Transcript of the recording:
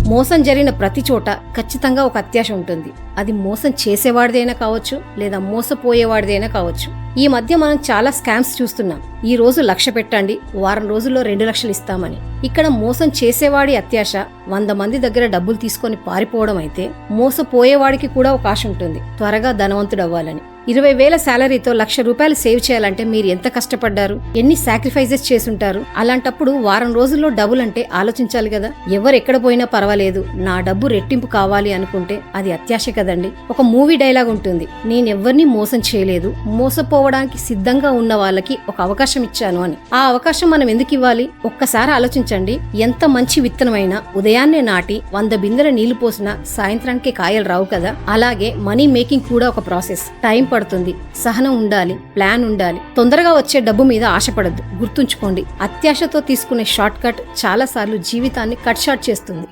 మోసం జరిగిన ప్రతి చోట ఖచ్చితంగా ఒక అత్యాశ ఉంటుంది. అది మోసం చేసేవాడిదైనా కావచ్చు, లేదా మోసపోయేవాడిదైనా కావచ్చు. ఈ మధ్య మనం చాలా స్కామ్స్ చూస్తున్నాం. ఈ రోజు 1,00,000 పెట్టండి, వారం రోజుల్లో 2 లక్షలు ఇస్తామని. ఇక్కడ మోసం చేసేవాడి అత్యాశ 100 మంది దగ్గర డబ్బులు తీసుకొని పారిపోవడం అయితే, మోసపోయేవాడికి కూడా ఒక ఆశ ఉంటుంది, త్వరగా ధనవంతుడవ్వాలని. 20,000 శాలరీతో 1,00,000 రూపాయలు సేవ్ చేయాలంటే మీరు ఎంత కష్టపడ్డారు, ఎన్ని సాక్రిఫైజెస్ చేసుంటారు. అలాంటప్పుడు వారం రోజుల్లో డబ్బులు అంటే ఆలోచించాలి కదా. ఎవరెక్కడ పోయినా పర్వాలేదు, నా డబ్బు రెట్టింపు కావాలి అనుకుంటే అది అత్యాశ కదండి. ఒక మూవీ డైలాగ్ ఉంటుంది, నేనెవ్వరిని మోసం చేయలేదు, మోసపోవడానికి సిద్ధంగా ఉన్న వాళ్ళకి ఒక అవకాశం ఇచ్చాను అని. ఆ అవకాశం మనం ఎందుకు ఇవ్వాలి? ఒక్కసారి ఆలోచించండి. ఎంత మంచి విత్తనమైనా ఉదయాన్నే నాటి 100 బిందెల నీళ్లు పోసినా సాయంత్రానికి కాయలు రావు కదా. అలాగే మనీ మేకింగ్ కూడా ఒక ప్రాసెస్. టైం పడుతుంది, సహనం ఉండాలి, ప్లాన్ ఉండాలి. తొందరగా వచ్చే డబ్బు మీద ఆశపడద్దు. గుర్తుంచుకోండి, అత్యాశతో తీసుకునే షార్ట్ కట్ చాలా సార్లు జీవితాన్ని కట్ షార్ట్ చేస్తుంది.